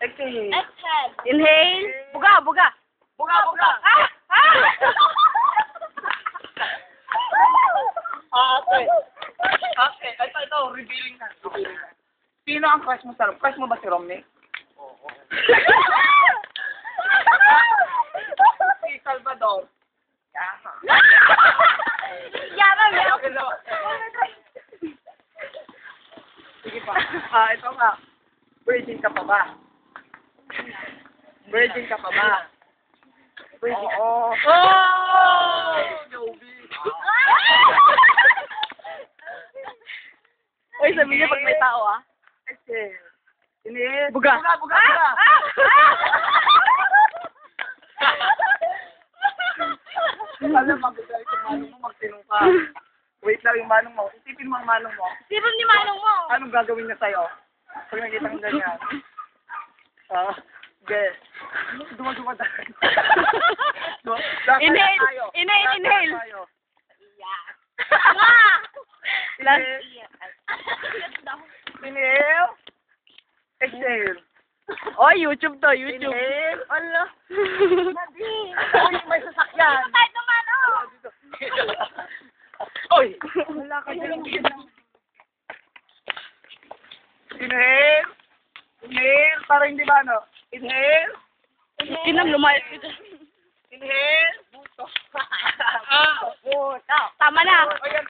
Exhale. Exhale. Inhale. Buga, buga. Buga, buga. Ah! Ah! Okay. Okay. Ito. Revealing na. Sino ang crush mo sa Romney? Crush mo ba si Romney? Oo. Si Salvador. Yaman, yaman. Okay na. Sige pa. Ito nga. Virgin ka pa ba? Virgin ka pa ba? Virgin. Oo. Oh! Joby. Uy, sabi niya pag may tao, ah. Exhale. Inhale. Buga. Buga, buga, buga. Alam, magbigay kung manong mo, magtinong ka. Wait lang yung manong mo. Isipin mo ang manong mo. Sipon ni Manong mo. Anong gagawin niya sa'yo? Pag nakita kong ganyan. Sige. Duma-duma tayo. Inhale. Inhale, inhale. Last. Inhale. Exhale. Oh, YouTube to, YouTube. Inhale. Ala. Uy, may sasakyan. Kahit naman, oh. Oy! Wala ka dyan. Inhale. Inhale. Para hindi ba, no? Inhale. Kinang lumayas ko dyan. Inhale. Buto. Tama na. Ayan.